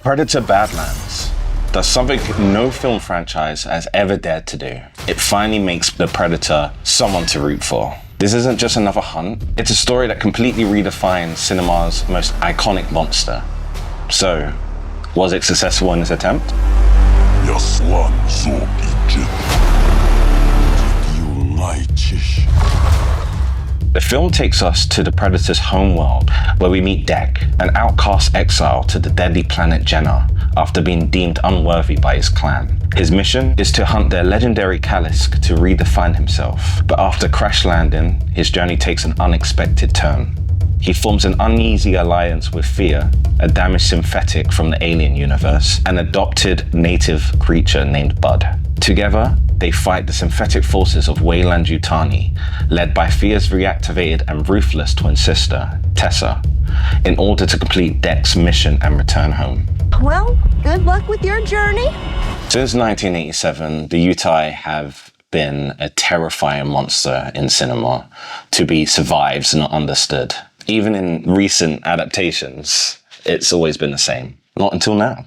Predator Badlands does something no film franchise has ever dared to do. It finally makes the Predator someone to root for. This isn't just another hunt, it's a story that completely redefines cinema's most iconic monster. So, was it successful in its attempt? The film takes us to the Predator's homeworld, where we meet 𝐷𝐿, an outcast exile to the deadly planet 𝐬𝐮 after being deemed unworthy by his clan. His mission is to hunt their legendary 𝐾𝐨𝐬𝐵𝐿 to redefine himself, but after crash landing, his journey takes an unexpected turn. He forms an uneasy alliance with 𝐸𝐻, a damaged synthetic from the alien universe, an adopted native creature named Bud. Together, they fight the synthetic forces of 𝐬𝐮𝐬𝐿 Yutani, led by 𝐸𝐻's reactivated and ruthless twin sister, Tessa, in order to complete 𝐷𝐿's mission and return home. Well, good luck with your journey. Since 1987, the Yutani have been a terrifying monster in cinema to be survived and not understood. Even in recent adaptations, it's always been the same. Not until now.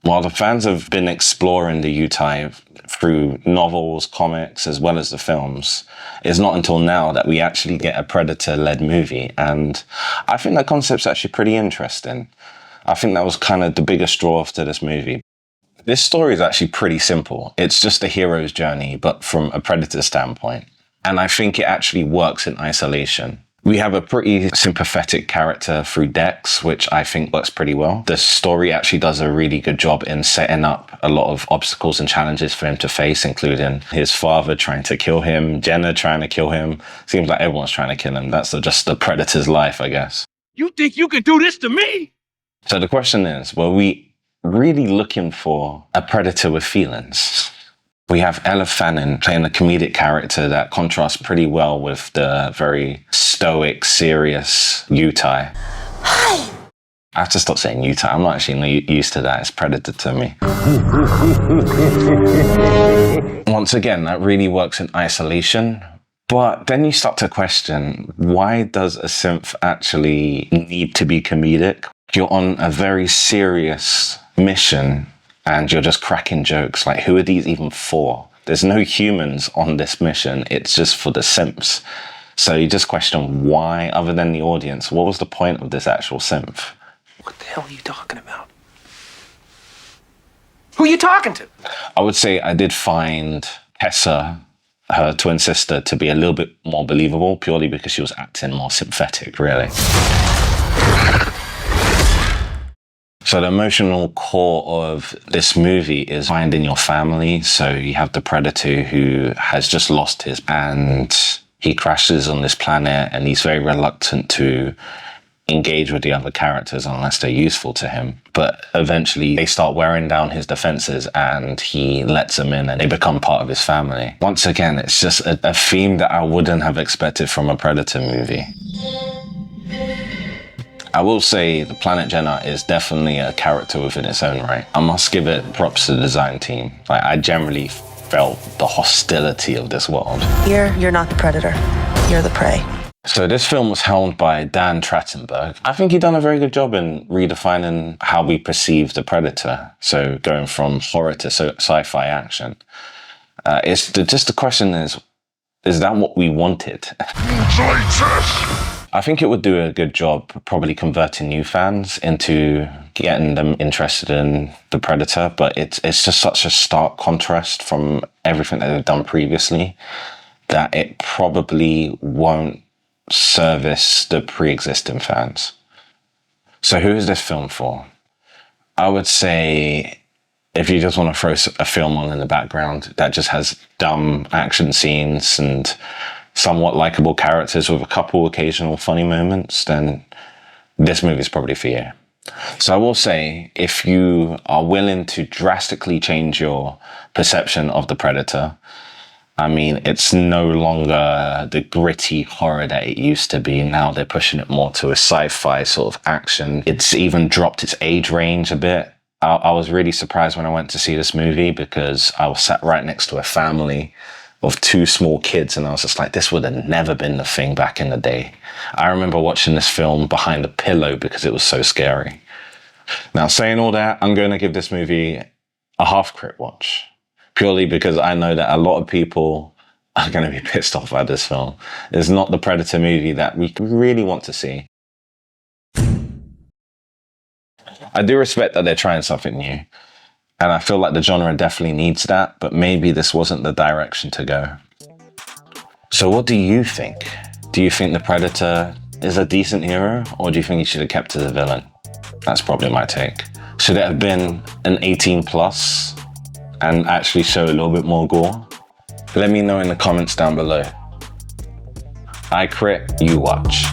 While the fans have been exploring the Yutani through novels, comics, as well as the films, it's not until now that we actually get a Predator-led movie, and I think that concept's actually pretty interesting. I think that was kind of the biggest draw to this movie. This story is actually pretty simple. It's just a hero's journey, but from a Predator standpoint. And I think it actually works in isolation. We have a pretty sympathetic character through 𝐷𝐿, which I think works pretty well. The story actually does a really good job in setting up a lot of obstacles and challenges for him to face, including his father trying to kill him, 𝐬𝐻 trying to kill him. Seems like everyone's trying to kill him. That's just the Predator's life, I guess. You think you can do this to me? So the question is, were we really looking for a Predator with feelings? We have Ella Fanning playing a comedic character that contrasts pretty well with the very stoic, serious Yutani. Hi. I have to stop saying Yutani. I'm not actually used to that. It's Predator to me. Once again, that really works in isolation. But then you start to question, why does a synth actually need to be comedic? You're on a very serious mission and you're just cracking jokes. Like, who are these even for? There's no humans on this mission. It's just for the synths. So you just question why, other than the audience, what was the point of this actual synth? What the hell are you talking about? Who are you talking to? I would say I did find Tessa, her twin sister, to be a little bit more believable, purely because she was acting more sympathetic, really. So the emotional core of this movie is finding your family. So you have the Predator who has just lost his, and he crashes on this planet and he's very reluctant to engage with the other characters unless they're useful to him. But eventually they start wearing down his defenses and he lets them in and they become part of his family. Once again, it's just a theme that I wouldn't have expected from a Predator movie. I will say the planet 𝐬𝐻 is definitely a character within its own right. I must give it props to the design team. Like, I generally felt the hostility of this world. You're not the predator. You're the prey. So this film was helmed by Dan Trachtenberg. I think he done a very good job in redefining how we perceive the Predator. So going from horror to sci-fi action. Just the question is that what we wanted? I think it would do a good job probably converting new fans into getting them interested in the Predator, but it's just such a stark contrast from everything that they've done previously that it probably won't service the pre-existing fans. So who is this film for? I would say if you just want to throw a film on in the background that just has dumb action scenes and somewhat likable characters with a couple occasional funny moments, then this movie is probably for you. So I will say, if you are willing to drastically change your perception of the Predator, I mean, it's no longer the gritty horror that it used to be. Now they're pushing it more to a sci-fi sort of action. It's even dropped its age range a bit. I was really surprised when I went to see this movie because I was sat right next to a family of two small kids, and I was just like, this would have never been the thing back in the day. I remember watching this film behind a pillow because it was so scary. Now, saying all that, I'm going to give this movie a half CritWatch, purely because I know that a lot of people are going to be pissed off by this film. It's not the Predator movie that we really want to see. I do respect that they're trying something new, and I feel like the genre definitely needs that, but maybe this wasn't the direction to go. So what do you think? Do you think the Predator is a decent hero, or do you think he should have kept as a villain? That's probably my take. Should it have been an 18 plus and actually show a little bit more gore? Let me know in the comments down below. I crit, you watch.